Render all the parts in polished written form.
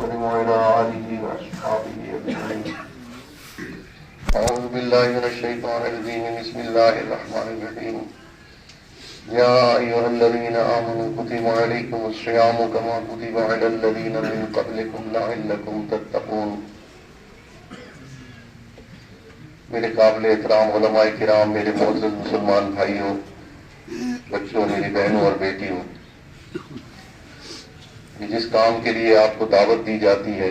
وسلم وعلى آله وأصحابه أجمعين. أعوذ بالله من الشيطان الرجيم. بسم الله الرحمن الرحيم. يا أيها الذين آمنوا كتب عليكم الصيام كما كتب على الذين من قبلكم لعلكم تتقون. میرے قابل احترام علماء کرام، میرے معزز مسلمان بھائیوں، بچوں، میری بہنوں اور بیٹیوں، جس کام کے لیے آپ کو دعوت دی جاتی ہے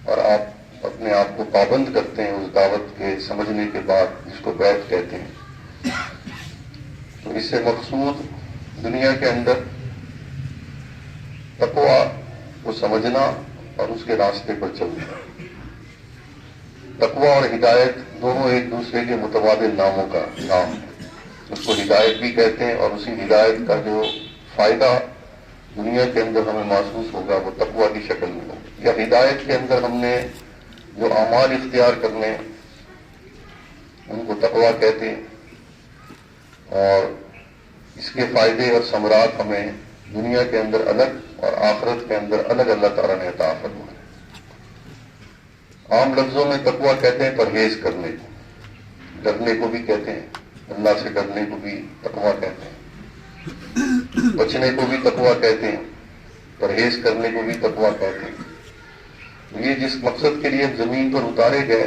اور آپ اپنے آپ کو پابند کرتے ہیں اس دعوت کے سمجھنے کے بعد، جس کو بیعت کہتے ہیں، تو اس سے مقصود دنیا کے اندر تقویٰ کو سمجھنا اور اس کے راستے پر چلنا. تقویٰ اور ہدایت دونوں ایک دوسرے کے متبادل ناموں کا نام ہے. اس کو ہدایت بھی کہتے ہیں، اور اسی ہدایت کا جو فائدہ دنیا کے اندر ہمیں محسوس ہوگا وہ تقویٰ کی شکل میں ہوگا. یا ہدایت کے اندر ہم نے جو اعمال اختیار کرنے ان کو تقویٰ کہتے ہیں، اور اس کے فائدے اور ثمرات ہمیں دنیا کے اندر الگ اور آخرت کے اندر الگ اللہ تعالیٰ نے عطا فرمائے. عام لفظوں میں تقویٰ کہتے ہیں پرہیز کرنے کو، ڈرنے کو بھی کہتے ہیں، اللہ سے ڈرنے کو بھی تقویٰ کہتے ہیں، بچنے کو بھی تقویٰ کہتے ہیں، پرہیز کرنے کو بھی تقویٰ کہتے ہیں. یہ جس مقصد کے لیے زمین پر اتارے گئے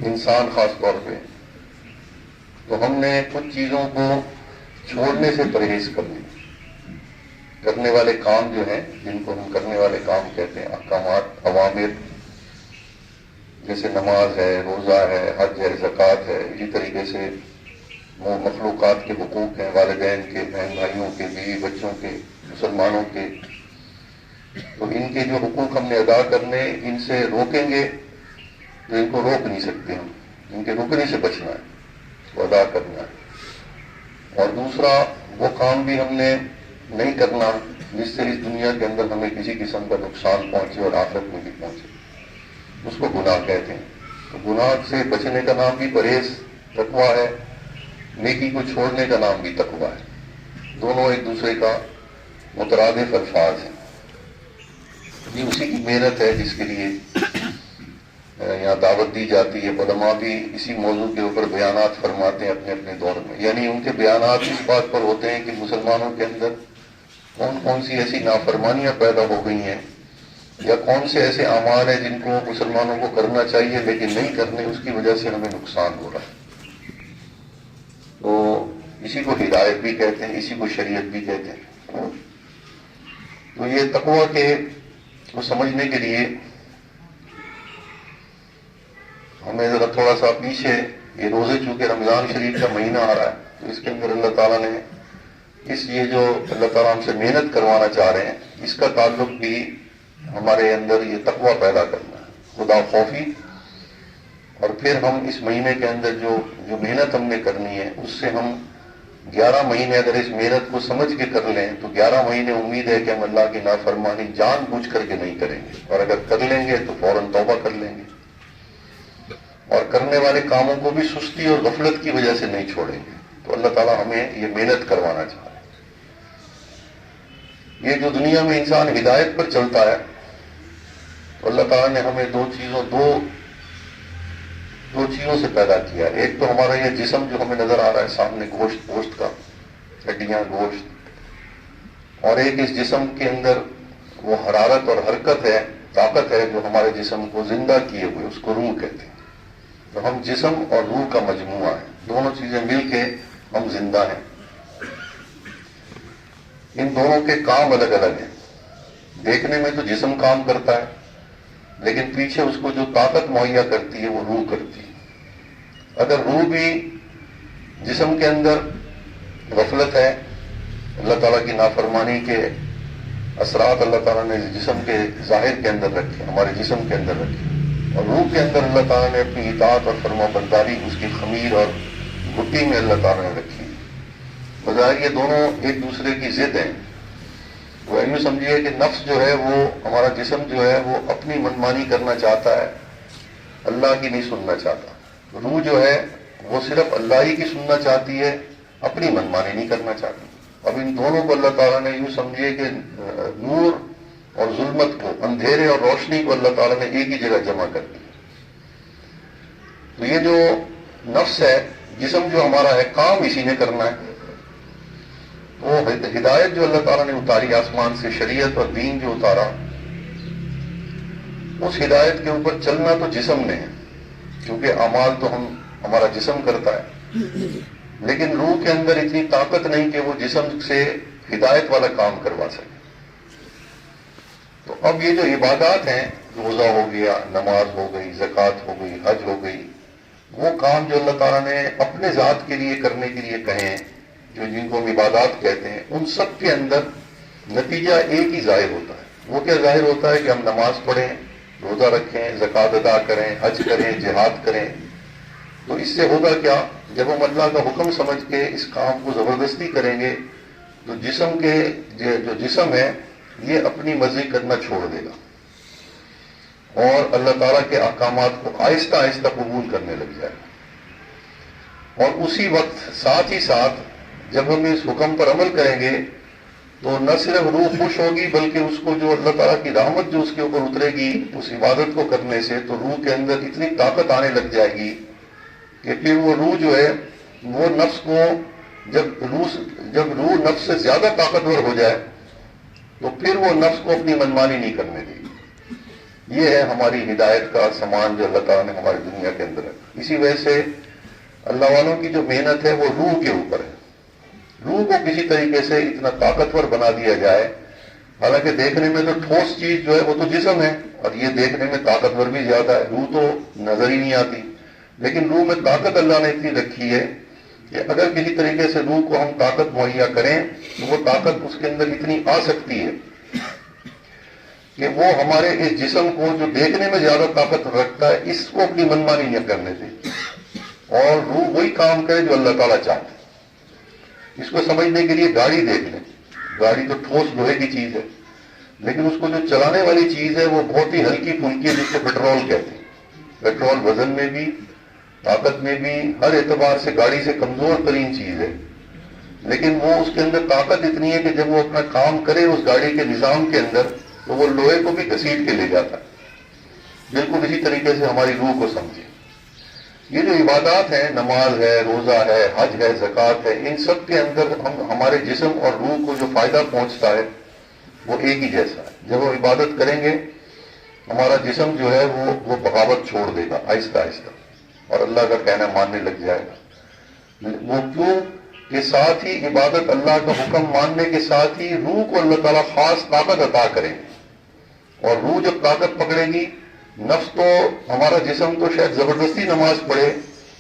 انسان خاص طور پہ، تو ہم نے کچھ چیزوں کو چھوڑنے سے پرہیز کرنے والے کام جو ہیں، جن کو ہم کرنے والے کام کہتے ہیں، احکامات، اوامر، جیسے نماز ہے، روزہ ہے، حج ہے، زکوٰۃ ہے. اسی طریقے سے وہ مخلوقات کے حقوق ہیں، والدین کے، بہن بھائیوں کے، بیوی بچوں کے، مسلمانوں کے. تو ان کے جو حقوق ہم نے ادا کرنے، ان سے روکیں گے تو ان کو روک نہیں سکتے. ہم ان کے رکنے سے بچنا ہے، وہ ادا کرنا ہے. اور دوسرا وہ کام بھی ہم نے نہیں کرنا جس سے اس دنیا کے اندر ہمیں کسی قسم کا نقصان پہنچے اور آخرت میں بھی پہنچے. اس کو گناہ کہتے ہیں. تو گناہ سے بچنے کا نام بھی پرہیز، تقویٰ ہے. نیکی کو چھوڑنے کا نام بھی تقویٰ ہے. دونوں ایک دوسرے کا مترادف الفاظ ہیں. یہ اسی کی محنت ہے جس کے لیے یہاں دعوت دی جاتی ہے. علماء بھی اسی موضوع کے اوپر بیانات فرماتے ہیں اپنے اپنے دور میں. یعنی ان کے بیانات اس بات پر ہوتے ہیں کہ مسلمانوں کے اندر کون کون سی ایسی نافرمانیاں پیدا ہو گئی ہیں، یا کون سے ایسے اعمال ہیں جن کو مسلمانوں کو کرنا چاہیے لیکن نہیں کرنے، اس کی وجہ سے ہمیں نقصان ہو رہا ہے. تو اسی کو ہدایت بھی کہتے ہیں، اسی کو شریعت بھی کہتے ہیں. تو یہ تقویٰ کے کو سمجھنے کے لیے ہمیں ذرا تھوڑا سا پیچھے، یہ روزے چونکہ رمضان شریف کا مہینہ آ رہا ہے، تو اس کے اندر اللہ تعالیٰ نے یہ جو اللہ تعالیٰ ہم سے محنت کروانا چاہ رہے ہیں، اس کا تعلق بھی ہمارے اندر یہ تقویٰ پیدا کرنا ہے، خدا خوفی. اور پھر ہم اس مہینے کے اندر جو محنت ہم نے کرنی ہے، اس سے ہم 11 مہینے اگر اس محنت کو سمجھ کے کر لیں تو 11 مہینے امید ہے کہ ہم اللہ کی نافرمانی جان بوجھ کر کے نہیں کریں گے، اور اگر کر لیں گے تو فوراً توبہ کر لیں گے، اور کرنے والے کاموں کو بھی سستی اور غفلت کی وجہ سے نہیں چھوڑیں گے. تو اللہ تعالیٰ ہمیں یہ محنت کروانا چاہ رہے ہیں. یہ جو دنیا میں انسان ہدایت پر چلتا ہے، تو اللہ تعالیٰ نے ہمیں دو چیزوں سے پیدا کیا. ایک تو ہمارا یہ جسم جو ہمیں نظر آ رہا ہے سامنے، گوشت کا، ہڈیاں، گوشت. اور ایک اس جسم کے اندر وہ حرارت اور حرکت ہے، طاقت ہے جو ہمارے جسم کو زندہ کیے ہوئے، اس کو روح کہتے ہیں. تو ہم جسم اور روح کا مجموعہ ہے. دونوں چیزیں مل کے ہم زندہ ہیں. ان دونوں کے کام الگ الگ ہیں. دیکھنے میں تو جسم کام کرتا ہے، لیکن پیچھے اس کو جو طاقت مہیا کرتی ہے وہ روح کرتی ہے. اگر روح بھی جسم کے اندر غفلت ہے، اللہ تعالیٰ کی نافرمانی کے اثرات اللہ تعالیٰ نے جسم کے ظاہر کے اندر رکھے، ہمارے جسم کے اندر رکھے، اور روح کے اندر اللہ تعالیٰ نے اپنی اطاعت اور فرما برداری اس کی خمیر اور گٹی میں اللہ تعالیٰ نے رکھی. بظاہر یہ دونوں ایک دوسرے کی ضد ہیں. وہ یوں سمجھیے کہ نفس جو ہے، وہ ہمارا جسم جو ہے وہ اپنی منمانی کرنا چاہتا ہے، اللہ کی نہیں سننا چاہتا. روح جو ہے وہ صرف اللہ ہی کی سننا چاہتی ہے، اپنی منمانی نہیں کرنا چاہتی. اب ان دونوں کو اللہ تعالیٰ نے یوں سمجھیے کہ نور اور ظلمت کو، اندھیرے اور روشنی کو اللہ تعالیٰ نے ایک ہی جگہ جمع کر دیا۔ تو یہ جو نفس ہے، جسم جو ہمارا ہے، کام اسی نے کرنا ہے۔ وہ ہدایت جو اللہ تعالیٰ نے اتاری آسمان سے، شریعت اور دین جو اتارا، اس ہدایت کے اوپر چلنا تو جسم نے ہے، کیونکہ اعمال تو ہمارا جسم کرتا ہے، لیکن روح کے اندر اتنی طاقت نہیں کہ وہ جسم سے ہدایت والا کام کروا سکے۔ تو اب یہ جو عبادات ہیں، روزہ ہو گیا، نماز ہو گئی، زکوٰۃ ہو گئی، حج ہو گئی، وہ کام جو اللہ تعالیٰ نے اپنے ذات کے لیے کرنے کے لیے کہے ہیں، جن کو ہم عبادات کہتے ہیں، ان سب کے اندر نتیجہ ایک ہی ظاہر ہوتا ہے۔ وہ کیا ظاہر ہوتا ہے کہ ہم نماز پڑھیں، روزہ رکھیں، زکوٰۃ ادا کریں، حج کریں، جہاد کریں۔ تو اس سے ہوگا کیا؟ جب ہم اللہ کا حکم سمجھ کے اس کام کو زبردستی کریں گے تو جسم کے جو جسم ہے یہ اپنی مرضی کرنا چھوڑ دے گا اور اللہ تعالیٰ کے احکامات کو آہستہ آہستہ قبول کرنے لگ جائے گا۔ اور اسی وقت ساتھ ہی ساتھ جب ہم اس حکم پر عمل کریں گے تو نہ صرف روح خوش ہوگی، بلکہ اس کو جو اللہ تعالیٰ کی رحمت جو اس کے اوپر اترے گی اس عبادت کو کرنے سے، تو روح کے اندر اتنی طاقت آنے لگ جائے گی کہ پھر وہ روح جو ہے وہ نفس کو جب روح نفس سے زیادہ طاقتور ہو جائے تو پھر وہ نفس کو اپنی منمانی نہیں کرنے دے گی۔ یہ ہے ہماری ہدایت کا سامان جو اللہ تعالیٰ نے ہماری دنیا کے اندر ہے۔ اسی وجہ سے اللہ والوں کی جو محنت ہے وہ روح کے اوپر ہے۔ روح کو کسی طریقے سے اتنا طاقتور بنا دیا جائے، حالانکہ دیکھنے میں تو ٹھوس چیز جو ہے وہ تو جسم ہے، اور یہ دیکھنے میں طاقتور بھی زیادہ ہے، روح تو نظر ہی نہیں آتی، لیکن روح میں طاقت اللہ نے اتنی رکھی ہے کہ اگر کسی طریقے سے روح کو ہم طاقت مہیا کریں تو وہ طاقت اس کے اندر اتنی آ سکتی ہے کہ وہ ہمارے اس جسم کو جو دیکھنے میں زیادہ طاقت رکھتا ہے اس کو اپنی منمانی نہ کرنے دے، اور روح وہی کام کرے جو اللہ تعالیٰ چاہتے ہیں۔ اس کو سمجھنے کے لیے گاڑی دیکھ لیں، گاڑی تو ٹھوس لوہے کی چیز ہے، لیکن اس کو جو چلانے والی چیز ہے وہ بہت ہی ہلکی پھلکی ہے، جس کو پیٹرول کہتے ہیں۔ پیٹرول وزن میں بھی، طاقت میں بھی، ہر اعتبار سے گاڑی سے کمزور ترین چیز ہے، لیکن وہ اس کے اندر طاقت اتنی ہے کہ جب وہ اپنا کام کرے اس گاڑی کے نظام کے اندر تو وہ لوہے کو بھی گھسیٹ کے لے جاتا ہے۔ بالکل اسی طریقے سے ہماری روح کو سمجھے۔ یہ جو عبادات ہیں، نماز ہے، روزہ ہے، حج ہے، زکوٰۃ ہے، ان سب کے اندر ہمارے جسم اور روح کو جو فائدہ پہنچتا ہے وہ ایک ہی جیسا ہے۔ جب وہ عبادت کریں گے ہمارا جسم جو ہے وہ بغاوت چھوڑ دے گا آہستہ آہستہ، اور اللہ کا کہنا ماننے لگ جائے گا۔ وہ کیوں کہ ساتھ ہی عبادت، اللہ کا حکم ماننے کے ساتھ ہی روح کو اللہ تعالیٰ خاص طاقت عطا کریں گے، اور روح جب طاقت پکڑے گی، نفس تو ہمارا جسم تو شاید زبردستی نماز پڑھے،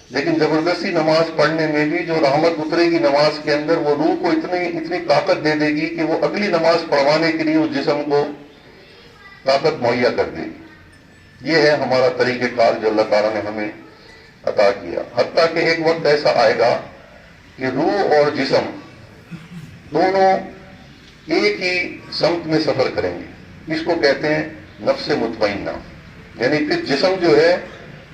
لیکن زبردستی نماز پڑھنے میں بھی جو رحمت اترے گی نماز کے اندر، وہ روح کو اتنی طاقت دے دے گی کہ وہ اگلی نماز پڑھوانے کے لیے اس جسم کو طاقت مہیا کر دے گی۔ یہ ہے ہمارا طریقہ کار جو اللہ تعالیٰ نے ہمیں عطا کیا۔ حتیٰ کہ ایک وقت ایسا آئے گا کہ روح اور جسم دونوں ایک ہی سمت میں سفر کریں گے۔ اس کو کہتے ہیں نفس مطمئنہ، یعنی پھر جسم جو ہے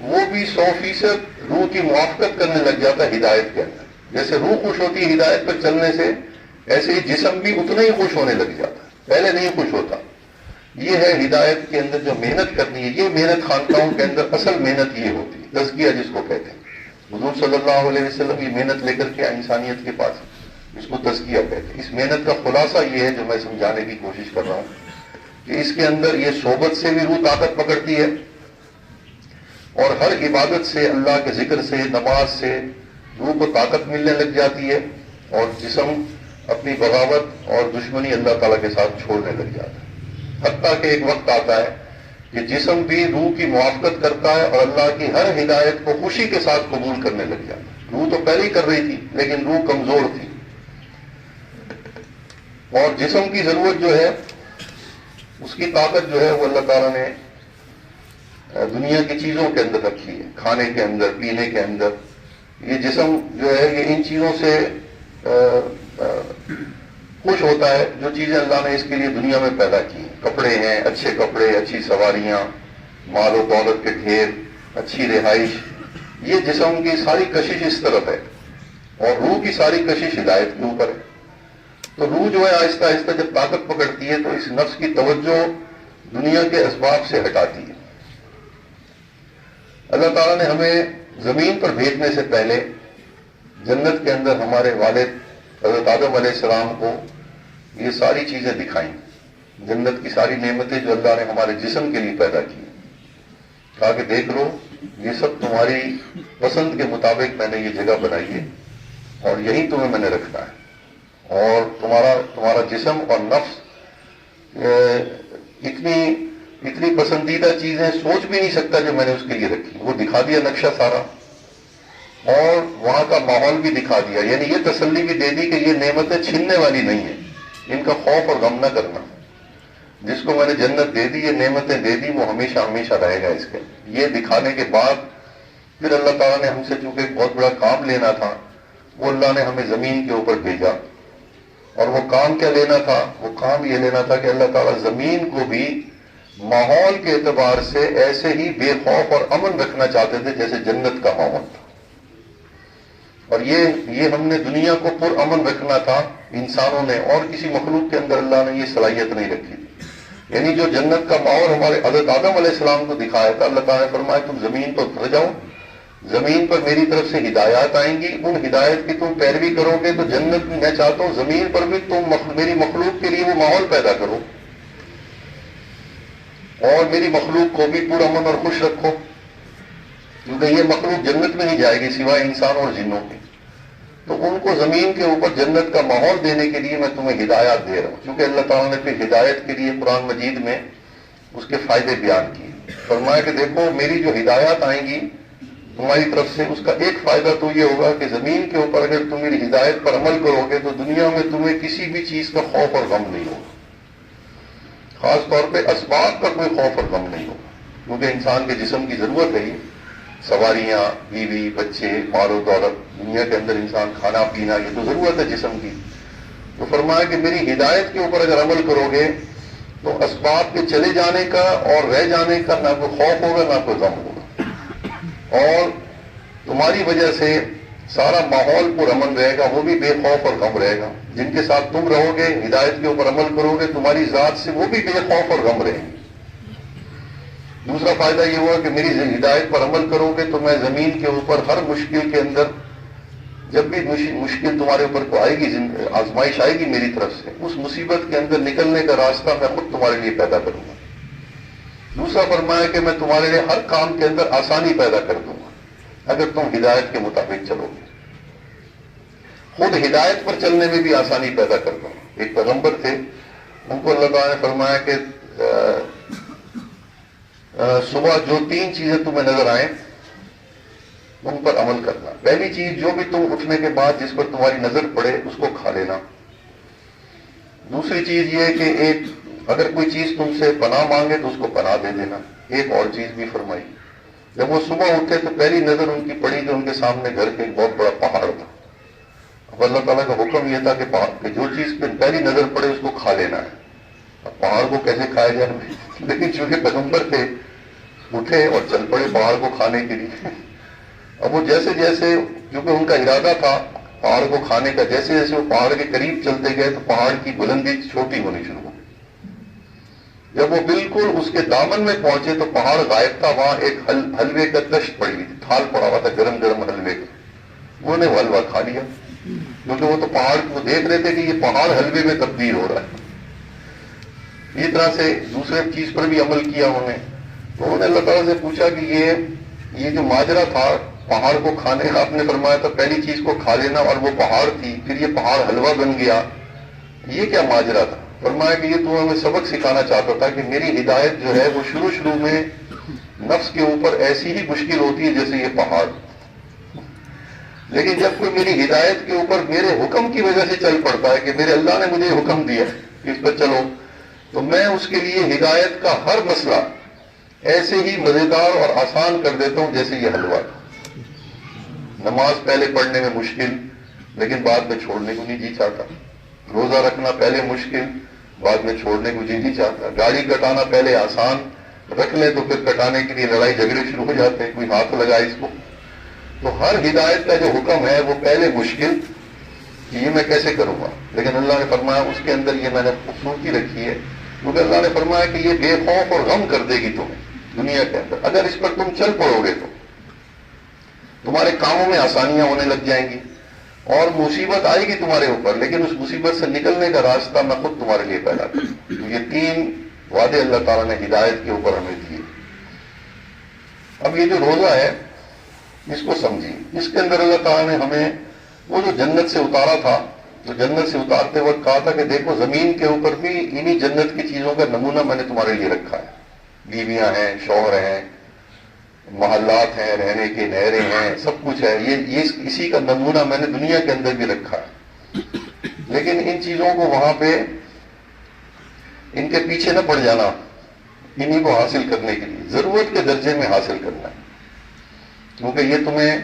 وہ بھی 100% روح کی موافقت کرنے لگ جاتا ہے ہدایت کے اندر۔ جیسے روح خوش ہوتی ہے ہدایت پر چلنے سے، ایسے ہی جسم بھی اتنا ہی خوش ہونے لگ جاتا ہے، پہلے نہیں خوش ہوتا۔ یہ ہے ہدایت کے اندر جو محنت کرنی ہے، یہ محنت خانقاہوں کے اندر اصل محنت یہ ہوتی ہے، تزکیہ جس کو کہتے ہیں۔ حضور صلی اللہ علیہ وسلم یہ محنت لے کر کے انسانیت کے پاس، اس کو تزکیہ کہتے ہیں۔ اس محنت کا خلاصہ یہ ہے جو میں سمجھانے کی کوشش کر رہا ہوں کہ اس کے اندر یہ صحبت سے بھی روح طاقت پکڑتی ہے، اور ہر عبادت سے، اللہ کے ذکر سے، نماز سے روح کو طاقت ملنے لگ جاتی ہے، اور جسم اپنی بغاوت اور دشمنی اللہ تعالیٰ کے ساتھ چھوڑنے لگ جاتا ہے۔ حتیٰ کہ ایک وقت آتا ہے کہ جسم بھی روح کی موافقت کرتا ہے اور اللہ کی ہر ہدایت کو خوشی کے ساتھ قبول کرنے لگ جاتا ہے۔ روح تو پہلے ہی کر رہی تھی لیکن روح کمزور تھی، اور جسم کی ضرورت جو ہے، اس کی طاقت جو ہے وہ اللہ تعالیٰ نے دنیا کی چیزوں کے اندر رکھی ہے، کھانے کے اندر، پینے کے اندر۔ یہ جسم جو ہے یہ ان چیزوں سے خوش ہوتا ہے جو چیزیں اللہ نے اس کے لیے دنیا میں پیدا کی ہیں۔ کپڑے ہیں، اچھے کپڑے، اچھی سواریاں، مال و دولت کے ڈھیر، اچھی رہائش، یہ جسم کی ساری کشش اس طرف ہے، اور روح کی ساری کشش ہدایت کے اوپر ہے۔ تو روح جو ہے آہستہ آہستہ جب طاقت پکڑتی ہے تو اس نفس کی توجہ دنیا کے اسباب سے ہٹاتی ہے. اللہ تعالیٰ نے ہمیں زمین پر بھیجنے سے پہلے جنت کے اندر ہمارے والد حضرت آدم علیہ السلام کو یہ ساری چیزیں دکھائیں. جنت کی ساری نعمتیں جو اللہ نے ہمارے جسم کے لیے پیدا کی، کہا کہ دیکھ لو یہ سب تمہاری پسند کے مطابق میں نے یہ جگہ بنائی ہے اور یہی تمہیں میں نے رکھنا ہے. اور تمہارا جسم اور نفس اتنی پسندیدہ چیزیں سوچ بھی نہیں سکتا جو میں نے اس کے لیے رکھی. وہ دکھا دیا نقشہ سارا اور وہاں کا ماحول بھی دکھا دیا. یعنی یہ تسلی بھی دے دی کہ یہ نعمتیں چھیننے والی نہیں ہیں، ان کا خوف اور غم نہ کرنا. جس کو میں نے جنت دے دی، یہ نعمتیں دے دی، وہ ہمیشہ ہمیشہ رہے گا اس کے. یہ دکھانے کے بعد پھر اللہ تعالیٰ نے ہم سے چونکہ ایک بہت بڑا کام لینا تھا، وہ اللہ نے ہمیں زمین کے اوپر بھیجا. اور وہ کام کیا لینا تھا؟ وہ کام یہ لینا تھا کہ اللہ تعالیٰ زمین کو بھی ماحول کے اعتبار سے ایسے ہی بے خوف اور امن رکھنا چاہتے تھے جیسے جنت کا ماحول تھا. اور یہ ہم نے دنیا کو پر امن رکھنا تھا انسانوں نے، اور کسی مخلوق کے اندر اللہ نے یہ صلاحیت نہیں رکھی تھی. یعنی جو جنت کا ماحول ہمارے حضرت آدم علیہ السلام کو دکھایا تھا، اللہ تعالیٰ نے فرمایا تم زمین پر اتر جاؤ، زمین پر میری طرف سے ہدایات آئیں گی، ان ہدایت کی تم پیروی کرو گے تو جنت میں میں چاہتا ہوں زمین پر بھی تم میری مخلوق کے لیے وہ ماحول پیدا کرو اور میری مخلوق کو بھی پر امن اور خوش رکھو. کیونکہ یہ مخلوق جنت میں نہیں جائے گی سوائے انسانوں اور جنوں کے. تو ان کو زمین کے اوپر جنت کا ماحول دینے کے لیے میں تمہیں ہدایات دے رہا ہوں. کیونکہ اللہ تعالیٰ نے پھر ہدایت کے لیے قرآن مجید میں اس کے فائدے بیان کیے. فرمایا کہ دیکھو میری جو ہدایات آئیں گی تمہاری طرف سے، اس کا ایک فائدہ تو یہ ہوگا کہ زمین کے اوپر اگر تم میری ہدایت پر عمل کرو گے تو دنیا میں تمہیں کسی بھی چیز کا خوف اور غم نہیں ہوگا. خاص طور پہ اسباب کا کوئی خوف اور غم نہیں ہوگا، کیونکہ انسان کے جسم کی ضرورت ہے. سواریاں، بیوی، بچے، مال و دولت، دنیا کے اندر انسان کھانا پینا، یہ تو ضرورت ہے جسم کی. تو فرمایا کہ میری ہدایت کے اوپر اگر عمل کرو گے تو اسباب کے چلے جانے کا اور رہ جانے کا نہ کوئی خوف ہوگا نہ کوئی غم ہوگا. اور تمہاری وجہ سے سارا ماحول پر امن رہے گا، وہ بھی بے خوف اور غم رہے گا. جن کے ساتھ تم رہو گے، ہدایت کے اوپر عمل کرو گے، تمہاری ذات سے وہ بھی بے خوف اور غم رہیں گے. دوسرا فائدہ یہ ہوا کہ میری ہدایت پر عمل کرو گے تو میں زمین کے اوپر ہر مشکل کے اندر، جب بھی مشکل تمہارے اوپر کو آئے گی، آزمائش آئے گی میری طرف سے، اس مصیبت کے اندر نکلنے کا راستہ میں خود تمہارے لیے پیدا کروں گا. دوسرا فرمایا کہ میں تمہارے لیے ہر کام کے اندر آسانی پیدا کر دوں گا اگر تم ہدایت کے مطابق چلو گے. خود ہدایت پر چلنے میں بھی آسانی پیدا کر دوں گا. ایک پیغمبر تھے، ان کو اللہ تعالیٰ نے فرمایا کہ صبح جو 3 چیزیں تمہیں نظر آئیں ان پر عمل کرنا. پہلی چیز، جو بھی تم اٹھنے کے بعد جس پر تمہاری نظر پڑے اس کو کھا لینا. دوسری چیز یہ کہ اگر کوئی چیز تم سے پناہ مانگے تو اس کو پناہ دے دینا. ایک اور چیز بھی فرمائی، جب وہ صبح اٹھے تو پہلی نظر ان کی پڑی کہ ان کے سامنے گھر کے ایک بہت بڑا پہاڑ تھا. اب اللہ تعالیٰ کا حکم یہ تھا کہ جو چیز پہ پہلی نظر پڑے اس کو کھا لینا ہے. اب پہاڑ کو کیسے کھایا جائے، لیکن چونکہ پیغمبر تھے اٹھے اور چل پڑے پہاڑ کو کھانے کے لیے. اب وہ جیسے جیسے، کیونکہ ان کا ارادہ تھا پہاڑ کو کھانے کا، جیسے جیسے وہ پہاڑ کے قریب چلتے گئے تو پہاڑ کی بلندی چھوٹی ہونی شروع ہو. جب وہ بالکل اس کے دامن میں پہنچے تو پہاڑ غائب تھا. وہاں ایک حلوے کا دشت پڑی ہوئی تھی، تھال پڑا ہوا تھا گرم گرم حلوے کا. انہوں نے وہ حلوہ کھا لیا، کیونکہ وہ تو پہاڑ کو دیکھ رہے تھے کہ یہ پہاڑ حلوے میں تبدیل ہو رہا ہے. اس طرح سے دوسرے چیز پر بھی عمل کیا انہوں نے. تو انہوں نے اللہ تعالیٰ سے پوچھا کہ یہ جو ماجرا تھا پہاڑ کو کھانے کا، آپ نے فرمایا تھا پہلی چیز کو کھا لینا اور وہ پہاڑ تھی، پھر یہ پہاڑ حلوہ بن گیا، یہ کیا ماجرا تھا؟ فرمایا کہ یہ تو ہمیں سبق سکھانا چاہتا تھا کہ میری ہدایت جو ہے وہ شروع میں نفس کے اوپر ایسی ہی مشکل ہوتی ہے جیسے یہ پہاڑ، لیکن جب کوئی میری ہدایت کے اوپر میرے حکم کی وجہ سے چل پڑتا ہے کہ میرے اللہ نے مجھے حکم دیا کہ اس پر چلو، تو میں اس کے لیے ہدایت کا ہر مسئلہ ایسے ہی مزیدار اور آسان کر دیتا ہوں جیسے یہ حلوہ. نماز پہلے پڑھنے میں مشکل لیکن بعد میں چھوڑنے کو نہیں جی چاہتا. روزہ رکھنا پہلے مشکل، بعد میں چھوڑنے کو جی نہیں چاہتا. گاڑی کٹانا پہلے آسان، رکھ لیں تو پھر کٹانے کے لیے لڑائی جھگڑے شروع ہو جاتے ہیں، کوئی ہاتھ لگائے اس کو. تو ہر ہدایت کا جو حکم ہے وہ پہلے مشکل کہ یہ میں کیسے کروں گا، لیکن اللہ نے فرمایا اس کے اندر یہ میں نے خوبصورتی رکھی ہے، کیونکہ اللہ نے فرمایا کہ یہ بے خوف اور غم کر دے گی تمہیں دنیا کے اندر، اگر اس پر تم چل پڑو گے تو تمہارے کاموں میں آسانیاں ہونے لگ جائیں گی، اور مصیبت آئے گی تمہارے اوپر، لیکن اس مصیبت سے نکلنے کا راستہ میں خود تمہارے لیے پیدا کروں۔ تو یہ 3 وعدے اللہ تعالیٰ نے ہدایت کے اوپر ہمیں دیے۔ اب یہ جو روزہ ہے اس کو سمجھیں، اس کے اندر اللہ تعالیٰ نے ہمیں وہ جو جنت سے اتارا تھا، تو جنت سے اتارتے وقت کہا تھا کہ دیکھو زمین کے اوپر بھی انہی جنت کی چیزوں کا نمونہ میں نے تمہارے لیے رکھا ہے، بیویاں ہیں، شوہر ہیں، محلات ہیں رہنے کے، نہریں ہیں، سب کچھ ہے، یہ اسی کا نمونہ میں نے دنیا کے اندر بھی رکھا ہے۔ لیکن ان چیزوں کو وہاں پہ ان کے پیچھے نہ پڑ جانا، انہی کو حاصل کرنے کے لیے ضرورت کے درجے میں حاصل کرنا ہے، کیونکہ یہ تمہیں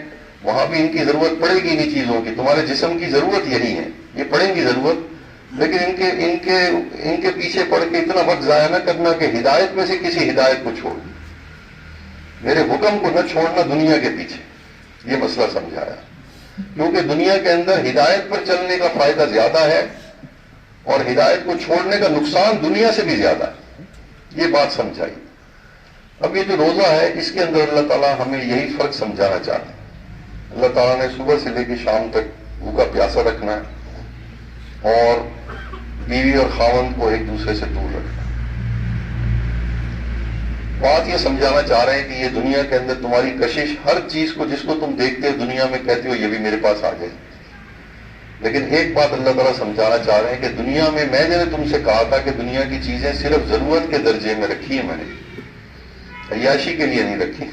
وہاں بھی ان کی ضرورت پڑے گی، انہی چیزوں کی، تمہارے جسم کی ضرورت یہی ہے، یہ پڑیں گی ضرورت، لیکن ان کے پیچھے پڑ کے اتنا وقت ضائع نہ کرنا کہ ہدایت میں سے کسی ہدایت کو چھوڑ، میرے حکم کو نہ چھوڑنا دنیا کے پیچھے، یہ مسئلہ سمجھایا، کیونکہ دنیا کے اندر ہدایت پر چلنے کا فائدہ زیادہ ہے اور ہدایت کو چھوڑنے کا نقصان دنیا سے بھی زیادہ ہے، یہ بات سمجھائی۔ اب یہ جو روزہ ہے اس کے اندر اللہ تعالیٰ ہمیں یہی فرق سمجھانا چاہتے ہیں۔ اللہ تعالیٰ نے صبح سے لے کے شام تک بھوکا پیاسا رکھنا ہے اور بیوی اور خاوند کو ایک دوسرے سے دور رکھنا ہے۔ بات یہ سمجھانا چاہ رہے ہیں کہ یہ دنیا کے اندر تمہاری کشش، ہر چیز کو جس کو تم دیکھتے ہو دنیا میں کہتے ہو یہ بھی میرے پاس آ جائے، لیکن ایک بات اللہ تعالیٰ سمجھانا چاہ رہے ہیں کہ دنیا میں نے تم سے کہا تھا کہ دنیا کی چیزیں صرف ضرورت کے درجے میں رکھی ہیں، میں نے عیاشی کے لیے نہیں رکھی۔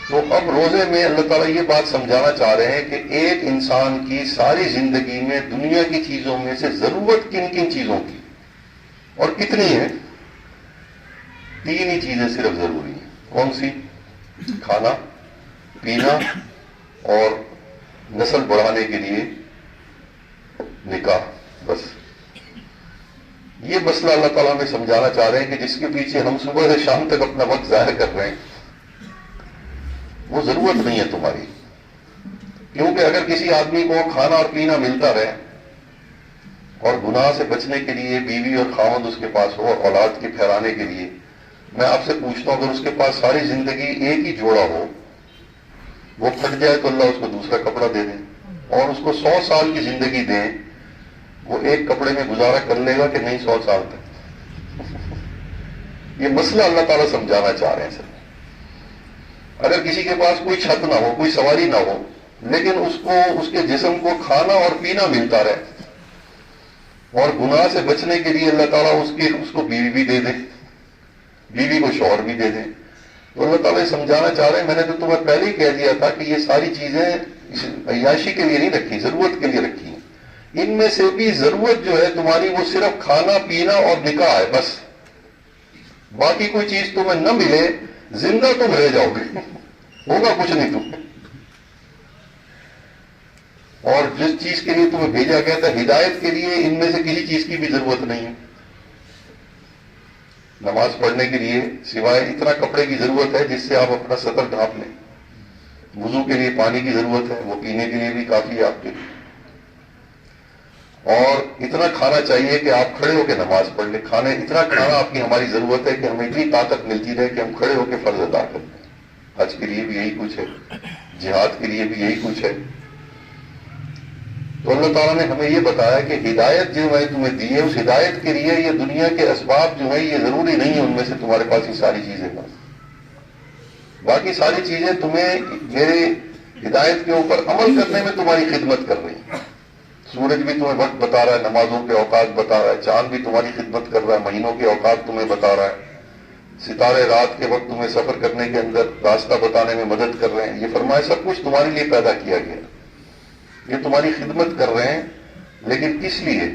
تو اب روزے میں اللہ تعالیٰ یہ بات سمجھانا چاہ رہے ہیں کہ ایک انسان کی ساری زندگی میں دنیا کی چیزوں میں سے ضرورت کن کن چیزوں کی اور کتنی ہے؟ 3 ہی چیزیں صرف ضروری ہیں۔ کون سی؟ کھانا، پینا اور نسل بڑھانے کے لیے نکاح، بس یہ مسئلہ اللہ تعالیٰ میں سمجھانا چاہ رہے ہیں کہ جس کے پیچھے ہم صبح سے شام تک اپنا وقت ضائع کر رہے ہیں وہ ضرورت نہیں ہے تمہاری، کیونکہ اگر کسی آدمی کو کھانا اور پینا ملتا رہے اور گناہ سے بچنے کے لیے بیوی اور خاوند اس کے پاس ہو، اولاد کے پھیلانے کے لیے، میں آپ سے پوچھتا ہوں اگر اس کے پاس ساری زندگی ایک ہی جوڑا ہو، وہ پھٹ جائے تو اللہ اس کو دوسرا کپڑا دے دیں، اور اس کو 100 سال کی زندگی دیں، وہ ایک کپڑے میں گزارا کر لے گا کہ نہیں 100 سال تک؟ یہ مسئلہ اللہ تعالیٰ سمجھانا چاہ رہے ہیں سر۔ اگر کسی کے پاس کوئی چھت نہ ہو، کوئی سواری نہ ہو، لیکن اس کے جسم کو کھانا اور پینا ملتا رہے اور گناہ سے بچنے کے لیے اللہ تعالیٰ اس کو بیوی بھی دے دے، بیوی کو شوہر بھی دے دیں، تو اللہ تعالیٰ یہ سمجھانا چاہ رہے ہیں میں نے تو تمہیں پہلے ہی کہہ دیا تھا کہ یہ ساری چیزیں عیاشی کے لیے نہیں رکھی، ضرورت کے لیے رکھی ہیں۔ ان میں سے بھی ضرورت جو ہے تمہاری وہ صرف کھانا پینا اور نکاح ہے، بس باقی کوئی چیز تمہیں نہ ملے زندہ تم رہ جاؤ گے، ہوگا کچھ نہیں تمہیں۔ اور جس چیز کے لیے تمہیں بھیجا گیا تھا ہدایت کے لیے، ان میں سے کسی چیز کی بھی ضرورت نہیں ہے۔ نماز پڑھنے کے لیے سوائے اتنا کپڑے کی ضرورت ہے جس سے آپ اپنا سطر ڈھانپ لیں، وضو کے لیے پانی کی ضرورت ہے، وہ پینے کے لیے بھی کافی ہے آپ کے لیے، اور اتنا کھانا چاہیے کہ آپ کھڑے ہو کے نماز پڑھ لیں، اتنا کھانا آپ کی ہماری ضرورت ہے کہ ہمیں اتنی طاقت ملتی رہے کہ ہم کھڑے ہو کے فرض ادا کر لیں۔ حج کے لیے بھی یہی کچھ ہے، جہاد کے لیے بھی یہی کچھ ہے۔ تو اللہ تعالیٰ نے ہمیں یہ بتایا کہ ہدایت جو میں تمہیں دی ہے، اس ہدایت کے لیے یہ دنیا کے اسباب جو ہیں یہ ضروری نہیں ہے ان میں سے تمہارے پاس یہ ساری چیزیں ہیں، باقی ساری چیزیں تمہیں میرے ہدایت کے اوپر عمل کرنے میں تمہاری خدمت کر رہی ہیں۔ سورج بھی تمہیں وقت بتا رہا ہے، نمازوں کے اوقات بتا رہا ہے، چاند بھی تمہاری خدمت کر رہا ہے، مہینوں کے اوقات تمہیں بتا رہا ہے، ستارے رات کے وقت تمہیں سفر کرنے کے اندر راستہ بتانے میں مدد کر رہے ہیں۔ یہ فرمایا سب کچھ تمہارے لیے پیدا کیا گیا، یہ تمہاری خدمت کر رہے ہیں، لیکن کس لیے؟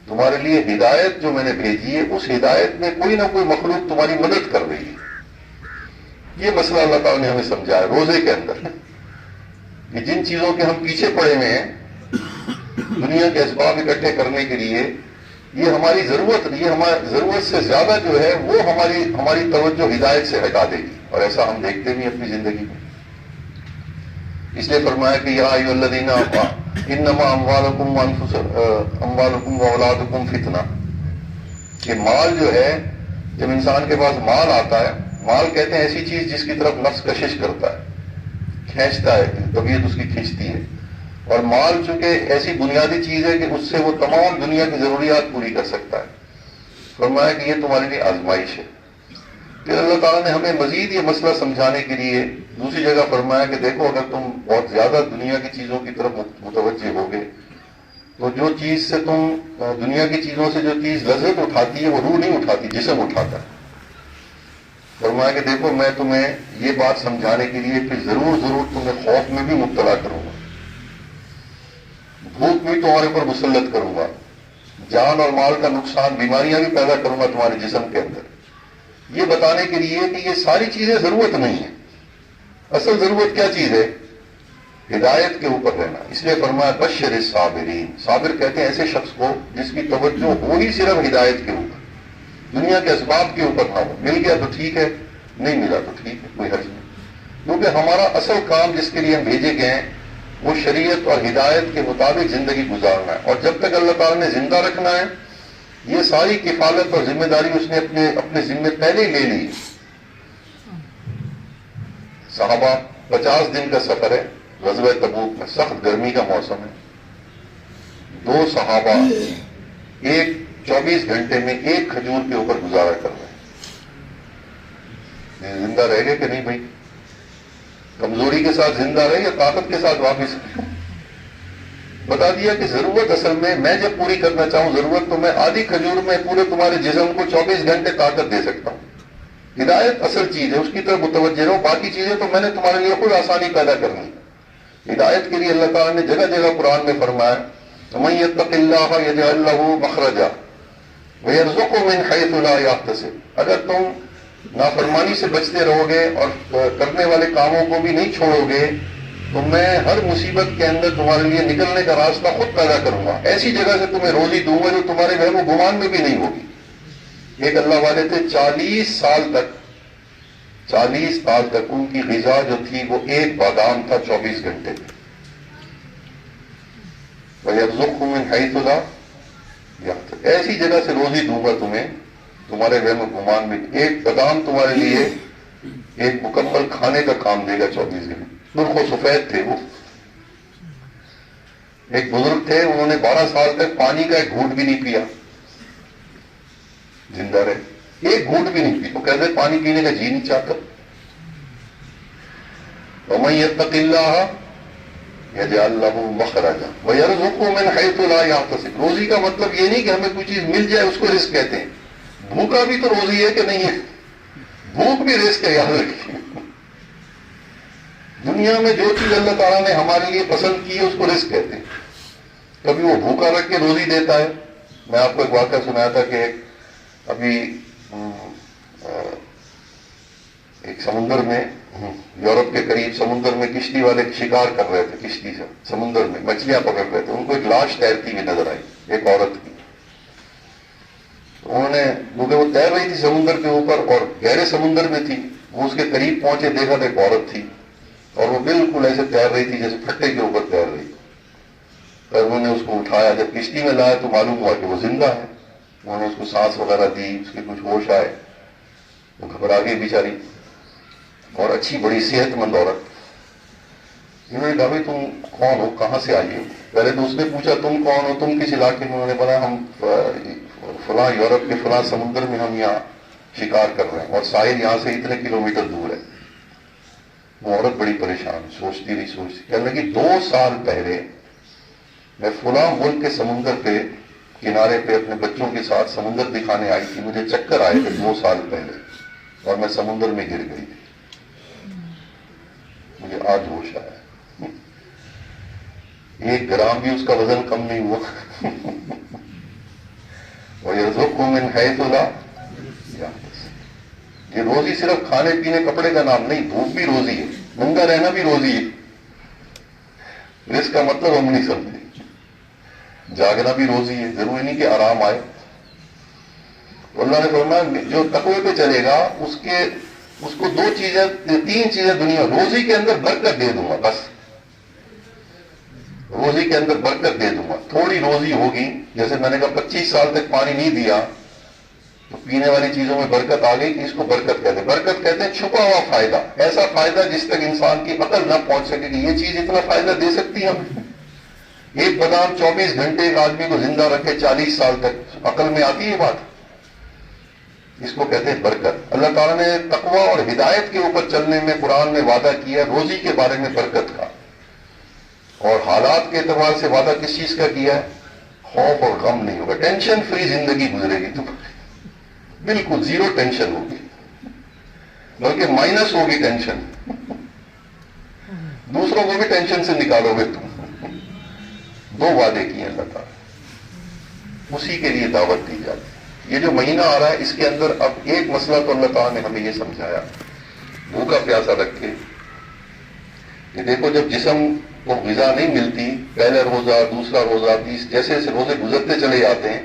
تمہارے لیے ہدایت جو میں نے بھیجی ہے، اس ہدایت میں کوئی نہ کوئی مخلوق تمہاری مدد کر رہی ہے۔ یہ مسئلہ اللہ تعالیٰ نے ہمیں سمجھایا روزے کے اندر کہ جن چیزوں کے ہم پیچھے پڑے ہوئے ہیں دنیا کے اسباب اکٹھے کرنے کے لیے، یہ ہماری ضرورت سے زیادہ جو ہے وہ ہماری توجہ ہدایت سے ہٹا دے گی، اور ایسا ہم دیکھتے بھی اپنی زندگی میں۔ اس لیے فرمایا کہ یا ایھا الذین انما اموالکم واولادکم فتنہ، کہ مال جو ہے، جب انسان کے پاس مال آتا ہے، مال کہتے ہیں ایسی چیز جس کی طرف نفس کشش کرتا ہے، کھینچتا ہے، طبیعت اس کی کھینچتی ہے، اور مال چونکہ ایسی بنیادی چیز ہے کہ اس سے وہ تمام دنیا کی ضروریات پوری کر سکتا ہے۔ فرمایا کہ یہ تمہارے لیے آزمائش ہے۔ پھر اللہ تعالیٰ نے ہمیں مزید یہ مسئلہ سمجھانے کے لیے دوسری جگہ فرمایا کہ دیکھو، اگر تم بہت زیادہ دنیا کی چیزوں کی طرف متوجہ ہوگے تو جو چیز سے تم دنیا کی چیزوں سے جو چیز لذت اٹھاتی ہے وہ روح نہیں اٹھاتی، جسم اٹھاتا ہے۔ فرمایا کہ دیکھو، میں تمہیں یہ بات سمجھانے کے لیے پھر ضرور تمہیں خوف میں بھی مبتلا کروں گا، بھوک بھی تمہارے اوپر مسلط کروں گا، جان اور مال کا نقصان، بیماریاں بھی پیدا کروں گا تمہارے جسم کے اندر، یہ بتانے کے لیے کہ یہ ساری چیزیں ضرورت نہیں ہیں۔ اصل ضرورت کیا چیز ہے؟ ہدایت کے اوپر رہنا۔ اس لیے فرمایا بشر الصابرین، صابر کہتے ہیں ایسے شخص کو جس کی توجہ ہو ہی صرف ہدایت کے اوپر، دنیا کے اسباب کے اوپر نہ ہو۔ مل گیا تو ٹھیک ہے، نہیں ملا تو ٹھیک ہے، کوئی حرج نہیں، کیونکہ ہمارا اصل کام جس کے لیے ہم بھیجے گئے ہیں وہ شریعت اور ہدایت کے مطابق زندگی گزارنا ہے، اور جب تک اللہ تعالیٰ نے زندہ رکھنا ہے یہ ساری کفالت اور ذمہ داری اس نے اپنے ذمے پہلے ہی لے لی۔ صحابہ 50 دن کا سفر ہے، غزوہ تبوک میں سخت گرمی کا موسم ہے، 2 صحابہ 24 گھنٹے میں ایک کھجور کے اوپر گزارا کر رہے ہیں۔ زندہ رہ گئے کہ نہیں بھائی؟ کمزوری کے ساتھ زندہ رہے یا طاقت کے ساتھ واپس؟ بتا دیا کہ ضرورت اصل میں جب پوری کرنا چاہوں ضرورت تو میں آدھی کھجور میں پورے تمہارے جسم کو 24 گھنٹے طاقت دے سکتا ہوں۔ ہدایت اصل چیز ہے، اس کی طرف متوجہ رہو، باقی چیزیں تو میں نے تمہارے لیے خود آسانی پیدا کرنی۔ ہدایت کے لیے اللہ تعالیٰ نے جگہ جگہ قرآن میں فرمایا وَمَن يَتَّقِ اللَّهَ يَجْعَل لَّهُ مَخْرَجًا وَيَرْزُقْهُ مِنْ حَيْثُ لَا يَحْتَسِبُ، اگر تم نافرمانی سے بچتے رہو گے اور کرنے والے کاموں کو بھی نہیں چھوڑو گے تو میں ہر مصیبت کے اندر تمہارے لیے نکلنے کا راستہ خود پیدا کروں گا، ایسی جگہ سے تمہیں روزی دوں گا جو تمہارے وہم و گمان میں بھی نہیں ہوگی۔ ایک اللہ والے تھے 40 سال تک ان کی غذا جو تھی وہ ایک بادام تھا 24 گھنٹے میں۔ وَيَرْزُقْهُ مِنْ حَيْثُ لَا يَحْتَسِبُ، ایسی جگہ سے روزی دوں گا تمہیں تمہارے وہم و گمان میں، ایک بادام تمہارے لیے ایک مکمل کھانے کا کام دے گا 24 گھنٹے۔ سرخ و سفید تھے وہ، ایک بزرگ تھے، انہوں نے 12 سال تک پانی کا ایک گھونٹ بھی نہیں پیا، زندہ رہے، ایک گھونٹ بھی نہیں پی، وہ کہتے پانی پینے کا جی نہیں چاہتا۔ وَمَن يَتَّقِ اللَّهَ يَجْعَل لَّهُ مَخْرَجًا وَيَرْزُقْهُ مِنْ حَيْثُ لَا يَحْتَسِبُ۔ روزی کا مطلب یہ نہیں کہ ہمیں کوئی چیز مل جائے اس کو رزق کہتے ہیں، بھوکا بھی تو روزی ہے کہ نہیں ہے؟ بھوک بھی رزق ہے، یاد رکھیے۔ دنیا میں جو چیز اللہ تعالیٰ نے ہمارے لیے پسند کی ہے اس کو رزق کہتے ہیں۔ کبھی وہ بھوکا رکھ کے روزی دیتا ہے۔ میں آپ کو ایک واقعہ سنایا تھا کہ ابھی ایک سمندر میں، یورپ کے قریب سمندر میں کشتی والے شکار کر رہے تھے، کشتی سے سمندر میں مچھلیاں پکڑ رہے تھے، ان کو ایک لاش تیرتی ہوئی نظر آئی، ایک عورت کی۔ انہوں نے، کیونکہ وہ تیر رہی تھی سمندر کے اوپر اور گہرے سمندر میں تھی، وہ اس کے قریب پہنچے، دیکھا تو ایک عورت تھی اور وہ بالکل ایسے تیر رہی تھی جیسے پھٹے کے اوپر تیر رہی تھی۔ پھر انہوں نے اس کو اٹھایا، جب کشتی میں لایا تو معلوم ہوا کہ وہ زندہ ہے۔ انہوں نے اس کو سانس وغیرہ دی، اس کے کچھ ہوش آئے، وہ گھبرا گئی بیچاری، اور اچھی بڑی صحت مند عورت۔ انہوں نے کہا بھائی تم کون ہو، کہاں سے آئی ہو؟ پہلے تو اس نے پوچھا تم کون ہو، تم کس علاقے میں؟ انہوں نے بولا ہم فلاں یورپ کے فلاں سمندر میں ہم یہاں شکار کر رہے ہیں اور ساحل یہاں سے اتنے کلومیٹر دور ہے۔ وہ عورت بڑی پریشان، سوچتی رہی، کہنے لگی 2 سال پہلے میں فلاں ملک کے سمندر پہ کنارے پہ اپنے بچوں کے ساتھ سمندر دکھانے آئی تھی، مجھے چکر آئے تھے 2 سال پہلے اور میں سمندر میں گر گئی تھی، مجھے آج ہوش آیا، 1 گرام بھی اس کا وزن کم نہیں ہوا۔ وَيَرْزُقْهُ مِنْ حَيْثُ لَا يَحْتَسِبُ۔ یہ روزی صرف کھانے پینے کپڑے کا نام نہیں، بھوک بھی روزی ہے، ننگا رہنا بھی روزی ہے۔ رزق کا مطلب ہم نہیں سمجھتے، جاگنا بھی روزی ہے، ضروری نہیں کہ آرام آئے۔ اللہ نے فرمایا جو تقوی پہ چلے گا اس کو 3 چیزیں دنیا روزی کے اندر برکت دے دوں گا، بس روزی کے اندر برکت دے دوں گا. تھوڑی روزی ہوگی، جیسے میں نے کہا 25 سال تک پانی نہیں دیا تو پینے والی چیزوں میں برکت آ گئی کہ اس کو برکت کہتے ہیں. برکت کہتے ہیں چھپا ہوا فائدہ، ایسا فائدہ جس تک انسان کی عقل نہ پہنچ سکے کہ یہ چیز اتنا فائدہ دے سکتی ہے ہمیں. ایک بادام 24 گھنٹے ایک آدمی کو زندہ رکھے 40 سال تک، عقل میں آتی ہے بات؟ اس کو کہتے ہیں برکت. اللہ تعالیٰ نے تقوی اور ہدایت کے اوپر چلنے میں قرآن میں وعدہ کیا روزی کے بارے میں برکت کا، اور حالات کے اعتبار سے وعدہ کس چیز کا کیا ہے؟ خوف اور غم نہیں ہوگا، ٹینشن فری زندگی گزرے گی تمہاری، بالکل زیرو ٹینشن ہوگی، بلکہ مائنس ہوگی ٹینشن، دوسروں کو بھی ٹینشن سے نکالو گے تم. 2 وعدے کیے اللہ تعالیٰ، اسی کے لیے دعوت دی جاتی ہے. یہ جو مہینہ آ رہا ہے اس کے اندر اب ایک مسئلہ تو اللہ تعالیٰ نے ہمیں یہ سمجھایا بھوکا پیاسا رکھ کے کہ دیکھو جب جسم کو غذا نہیں ملتی، پہلا روزہ دوسرا روزہ 30 جیسے جیسے روزے گزرتے چلے جاتے ہیں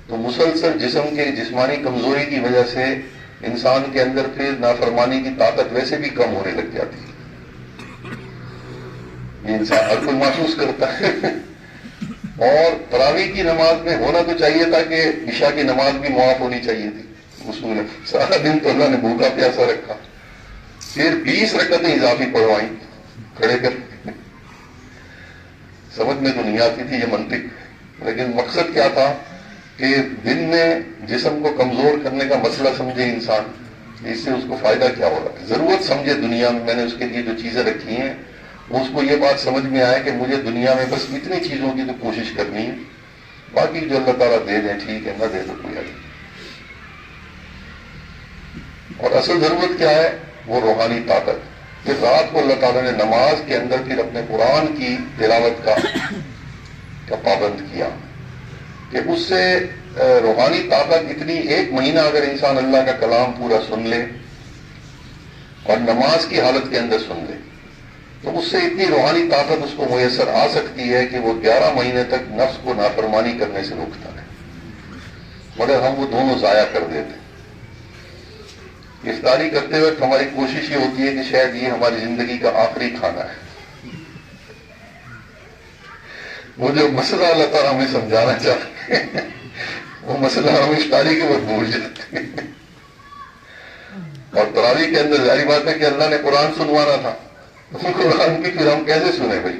تو مسلسل جسم کے جسمانی کمزوری کی وجہ سے انسان کے اندر پھر نافرمانی کی طاقت ویسے بھی کم ہونے لگ جاتی ہے. یہ انسان ہر کوئی محسوس کرتا ہے. اور تراویح کی نماز میں ہونا تو چاہیے تھا کہ عشاء کی نماز بھی معاف ہونی چاہیے تھی. اصول سارا دن تو اللہ نے بھوکا پیاسا رکھا، پھر 20 رکعتیں اضافی پڑھوائیں کھڑے کر. سمجھ میں تو نہیں آتی تھی یہ منطق، لیکن مقصد کیا تھا کہ دن میں جسم کو کمزور کرنے کا مسئلہ سمجھے انسان، اس سے اس کو فائدہ کیا ہو رہا ہے، ضرورت سمجھے دنیا میں. میں نے اس کے لیے جو چیزیں رکھی ہیں اس کو یہ بات سمجھ میں آئے کہ مجھے دنیا میں بس اتنی چیزوں کی تو کوشش کرنی ہے، باقی جو اللہ تعالیٰ دے دیں ٹھیک ہے، نہ دے تو کوئی حل. اور اصل ضرورت کیا ہے؟ وہ روحانی طاقت. پھر رات کو اللہ تعالیٰ نے نماز کے اندر پھر اپنے قرآن کی تلاوت کا پابند کیا کہ اس سے روحانی طاقت اتنی، 1 مہینہ اگر انسان اللہ کا کلام پورا سن لے اور نماز کی حالت کے اندر سن لے تو اس سے اتنی روحانی طاقت اس کو میسر آ سکتی ہے کہ وہ 11 مہینے تک نفس کو نافرمانی کرنے سے روکتا ہے. مگر ہم وہ دونوں ضائع کر دیتے ہیں. افطاری کرتے وقت ہماری کوشش یہ ہوتی ہے کہ شاید یہ ہماری زندگی کا آخری کھانا ہے. وہ جو مسئلہ اللہ تعالیٰ ہمیں سمجھانا چاہتے ہیں وہ مسئلہ ہم افطاری کے وقت بھول جاتے ہیں. اور تراویح کے اندر ظاہری بات ہے کہ اللہ نے قرآن سنوانا تھا، قرآن کی پھر ہم کیسے سنیں بھائی،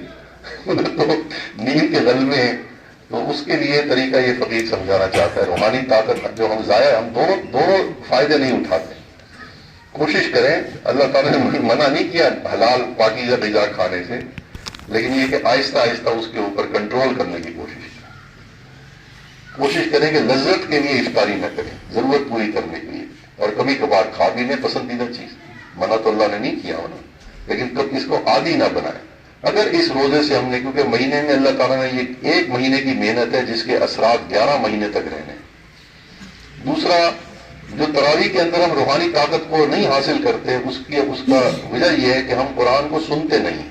تو نیند کے غلبے ہیں. تو اس کے لیے طریقہ یہ فقیر سمجھانا چاہتا ہے روحانی طاقت جو ہم ضائع، ہم دونوں فائدے نہیں اٹھاتے. کوشش کریں، اللہ تعالیٰ نے منع نہیں کیا حلال پاکیزہ غذا کھانے سے، لیکن یہ کہ آہستہ آہستہ اس کے اوپر کنٹرول کرنے کی کوشش کریں کہ لذت کے لیے افطاری نہ کریں، ضرورت پوری کرنے کے لیے. اور کبھی کبھار کھا بھی لیں پسندیدہ چیز، منع تو اللہ نے نہیں کیا ہونا، لیکن کب اس کو عادی نہ بنائیں. اگر اس روزے سے ہم نے، کیونکہ مہینے میں اللہ تعالیٰ نے یہ 1 مہینے کی محنت ہے جس کے اثرات 11 مہینے تک رہنے. دوسرا، جو تراویح کے اندر ہم روحانی طاقت کو نہیں حاصل کرتے، اس کا وجہ یہ ہے کہ ہم قرآن کو سنتے نہیں.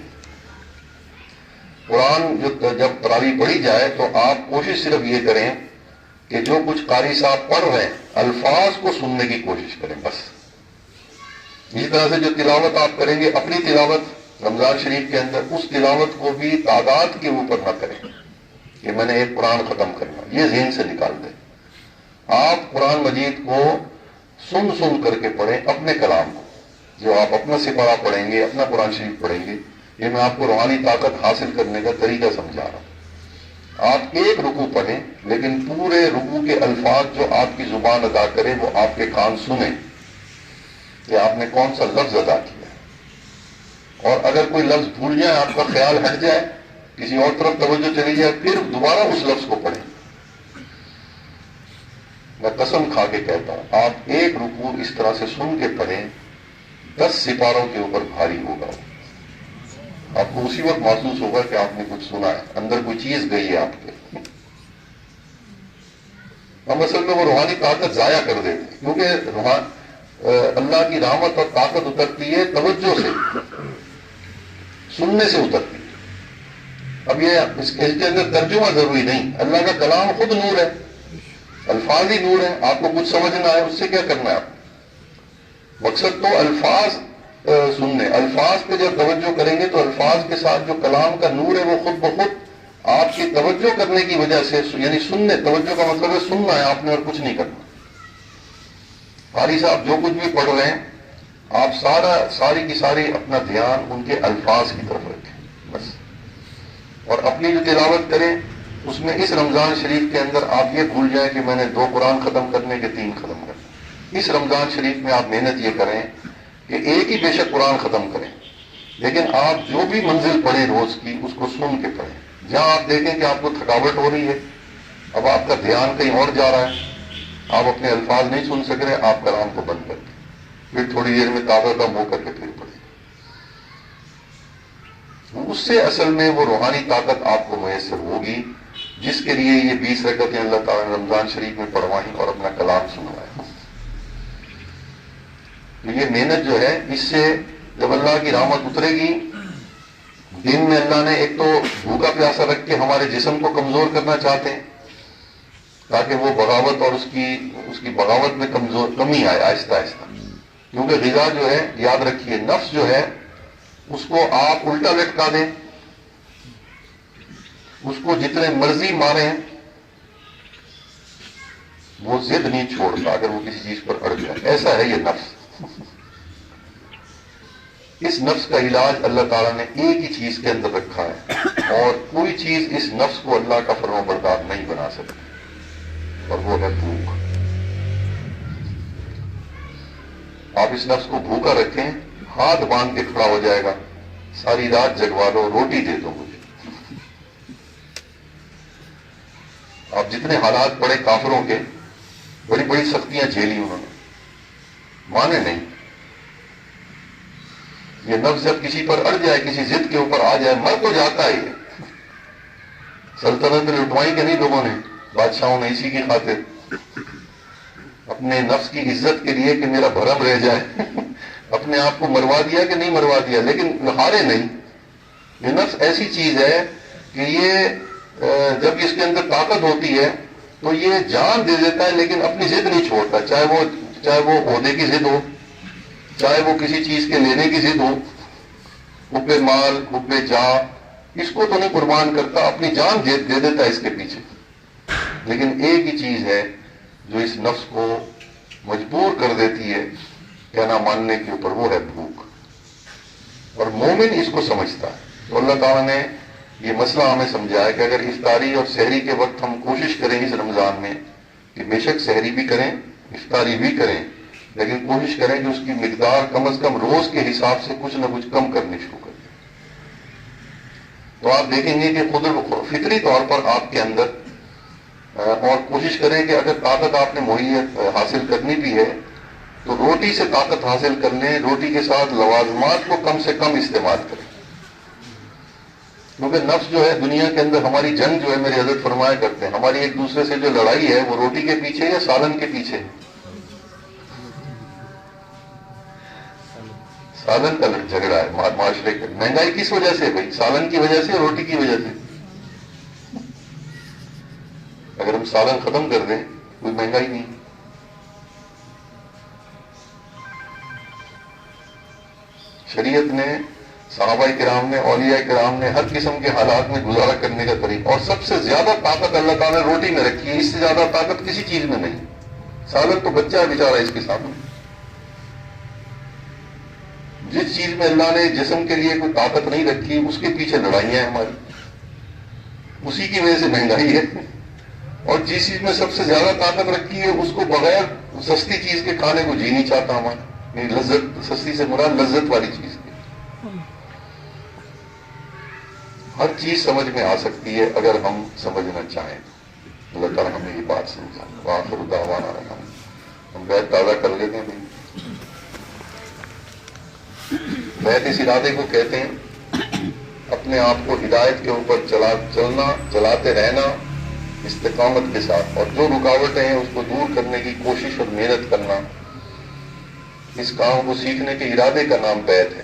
قرآن جب تراویح پڑھی جائے تو آپ کوشش صرف یہ کریں کہ جو کچھ قاری صاحب پڑھ رہے ہیں الفاظ کو سننے کی کوشش کریں بس. اسی طرح سے جو تلاوت آپ کریں گے اپنی تلاوت رمضان شریف کے اندر، اس تلاوت کو بھی تعداد کے اوپر نہ کریں کہ میں نے ایک قرآن ختم کرنا، یہ ذہن سے نکال دیں. آپ قرآن مجید کو سن کر کے پڑھیں، اپنے کلام کو. جو آپ اپنا سپارہ پڑھیں گے، اپنا قرآن شریف پڑھیں گے، یہ میں آپ کو روحانی طاقت حاصل کرنے کا طریقہ سمجھا رہا ہوں. آپ ایک رکوع پڑھیں لیکن پورے رکوع کے الفاظ جو آپ کی زبان ادا کرے وہ آپ کے کان سنیں کہ آپ نے کون سا لفظ ادا کیا. اور اگر کوئی لفظ بھول جائے، آپ کا خیال ہٹ جائے، کسی اور طرف توجہ چلی جائے، پھر دوبارہ اس لفظ کو پڑھیں. میں قسم کھا کے کہتا ہوں، آپ ایک رکوع اس طرح سے سن کے پڑھیں، 10 سپاروں کے اوپر بھاری ہوگا. آپ کو اسی وقت محسوس ہوگا کہ آپ نے کچھ سنا ہے، اندر کوئی چیز گئی ہے آپ کے. ہم اصل میں وہ روحانی طاقت ضائع کر دیتے ہیں، کیونکہ اللہ کی رحمت اور طاقت اترتی ہے توجہ سے، سننے سے اترتی ہے. اب یہ اس کے اندر ترجمہ ضروری نہیں، اللہ کا کلام خود نور ہے، الفاظ ہی نور ہے. آپ کو کچھ سمجھنا ہے، اس سے کیا کرنا ہے آپ؟ مقصد تو الفاظ سننے. الفاظ پہ جب توجہ کریں گے تو الفاظ کے ساتھ جو کلام کا نور ہے وہ خود بخود آپ کی توجہ کرنے کی وجہ سے, یعنی سننے, توجہ کا مطلب ہے سننا ہے آپ نے اور کچھ نہیں کرنا. قاری صاحب جو کچھ بھی پڑھ رہے ہیں آپ ساری کی ساری اپنا دھیان ان کے الفاظ کی طرف رکھیں بس, اور اپنی جو تلاوت کریں اس میں اس رمضان شریف کے اندر آپ یہ بھول جائیں کہ میں نے 2 قرآن ختم کرنے کے 3 ختم کرنے. اس رمضان شریف میں آپ محنت یہ کریں کہ ایک ہی بے شک قرآن ختم کریں, لیکن آپ جو بھی منزل پڑھیں روز کی اس کو سن کے پڑھیں. جہاں آپ دیکھیں کہ آپ کو تھکاوٹ ہو رہی ہے, اب آپ کا دھیان کہیں اور جا رہا ہے, آپ اپنے الفاظ نہیں سن سک رہے, آپ کلام کو بند کر دیں, پھر تھوڑی دیر میں تازہ دم ہو کر کے پھر پڑھیں. اس سے اصل میں وہ روحانی طاقت آپ کو میسر ہوگی جس کے لیے یہ 20 رکعتیں اللہ تعالیٰ نے رمضان شریف میں پڑھوائیں اور اپنا کلام سنوائے. تو یہ محنت جو ہے اس سے جب اللہ کی رحمت اترے گی, دن میں اللہ نے ایک تو بھوکا پیاسا رکھ کے ہمارے جسم کو کمزور کرنا چاہتے ہیں تاکہ وہ بغاوت اور اس کی بغاوت میں کمی آئے آہستہ آہستہ. کیونکہ غذا جو ہے, یاد رکھیے, نفس جو ہے اس کو آپ الٹا لٹکا دیں, اس کو جتنے مرضی ماریں وہ ضد نہیں چھوڑتا اگر وہ کسی چیز پر اڑ جائے. ایسا ہے یہ نفس. اس نفس کا علاج اللہ تعالیٰ نے ایک ہی چیز کے اندر رکھا ہے, اور کوئی چیز اس نفس کو اللہ کا فرمانبردار نہیں بنا سکتی, اور وہ ہے بھوک. آپ اس نفس کو بھوکا رکھیں, ہاتھ باندھ کے کھڑا ہو جائے گا, ساری رات جگوا لو, روٹی دے دو مجھے. آپ جتنے حالات پڑے کافروں کے, بڑی بڑی سختیاں جھیلی انہوں نے, مانے نہیں. یہ نفس جب کسی پر اڑ جائے, کسی ضد کے اوپر آ جائے, مر تو جاتا ہی ہے. سلطنت لٹوائی کہ نہیں لوگوں نے, بادشاہوں نے, اسی کی خاطر اپنے نفس کی عزت کے لیے کہ میرا بھرم رہ جائے اپنے آپ کو مروا دیا کہ نہیں مروا دیا, لیکن ہارے نہیں. یہ نفس ایسی چیز ہے کہ یہ جب اس کے اندر طاقت ہوتی ہے تو یہ جان دے دیتا ہے لیکن اپنی ضد نہیں چھوڑتا, چاہے وہ عہدے کی ضد ہو, چاہے وہ کسی چیز کے لینے کی ضد ہو, حب مال, حب جاہ, اس کو تو نہیں قربان کرتا, اپنی جان دے دیتا ہے اس کے پیچھے. لیکن ایک ہی چیز ہے جو اس نفس کو مجبور کر دیتی ہے کہنا ماننے کے اوپر, وہ ہے بھوک. اور مومن اس کو سمجھتا ہے. تو اللہ تعالیٰ نے یہ مسئلہ ہمیں سمجھایا کہ اگر افطاری اور سحری کے وقت ہم کوشش کریں اس رمضان میں کہ بے شک سحری بھی کریں, افطاری بھی کریں, لیکن کوشش کریں کہ اس کی مقدار کم از کم روز کے حساب سے کچھ نہ کچھ کم کرنی شروع کر دیں. تو آپ دیکھیں گے کہ خود فطری طور پر آپ کے اندر, اور کوشش کریں کہ اگر طاقت آپ نے مہیا حاصل کرنی بھی ہے تو روٹی سے طاقت حاصل کر لیں, روٹی کے ساتھ لوازمات کو کم سے کم استعمال کریں. کیونکہ نفس جو ہے دنیا کے اندر ہماری جنگ جو ہے, میرے حضرت فرمایا کرتے ہیں, ہماری ایک دوسرے سے جو لڑائی ہے وہ روٹی کے پیچھے یا سالن کے پیچھے. سالن کا جھگڑا ہے معاشرے کا. مہنگائی کس وجہ سے بھائی؟ سالن کی وجہ سے, روٹی کی وجہ سے. اگر ہم سالن ختم کر دیں کوئی مہنگائی نہیں. شریعت نے, صحابہ کرام نے, اولیاء کرام نے ہر قسم کے حالات میں گزارا کرنے کا طریقہ, اور سب سے زیادہ طاقت اللہ تعالیٰ نے روٹی میں رکھی ہے, اس سے زیادہ طاقت کسی چیز میں نہیں. سالن تو بچہ ہے بیچارہ اس کے سامنے. جس چیز میں اللہ نے جسم کے لیے کوئی طاقت نہیں رکھی اس کے پیچھے لڑائیاں ہیں ہماری, اسی کی وجہ سے مہنگائی ہے. اور جس چیز میں سب سے زیادہ طاقت رکھی ہے اس کو بغیر سستی چیز کے کھانے کو جی نہیں چاہتا ہمارا. لذت, سستی سے مراد لذت والی چیز کی. ہر چیز سمجھ میں آ سکتی ہے اگر ہم سمجھنا چاہیں. اللہ تعالیٰ ہمیں یہ بات سمجھا. وآخر دعوانا ہم بیت تازہ کر لیتے ہیں. بیت اس ارادے کو کہتے ہیں اپنے آپ کو ہدایت کے اوپر چلنا, چلاتے رہنا استقامت کے ساتھ, اور جو رکاوٹیں ہیں اس کو دور کرنے کی کوشش اور محنت کرنا. اس کام کو سیکھنے کے ارادے کا نام بیت ہے.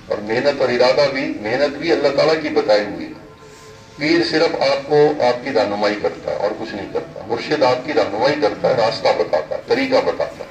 اور محنت اور ارادہ بھی, محنت بھی اللہ تعالیٰ کی بتائی ہوئی ہے. پیر صرف آپ کو آپ کی رہنمائی کرتا ہے اور کچھ نہیں کرتا. مرشد آپ کی رہنمائی کرتا ہے, راستہ بتاتا ہے, طریقہ بتاتا ہے.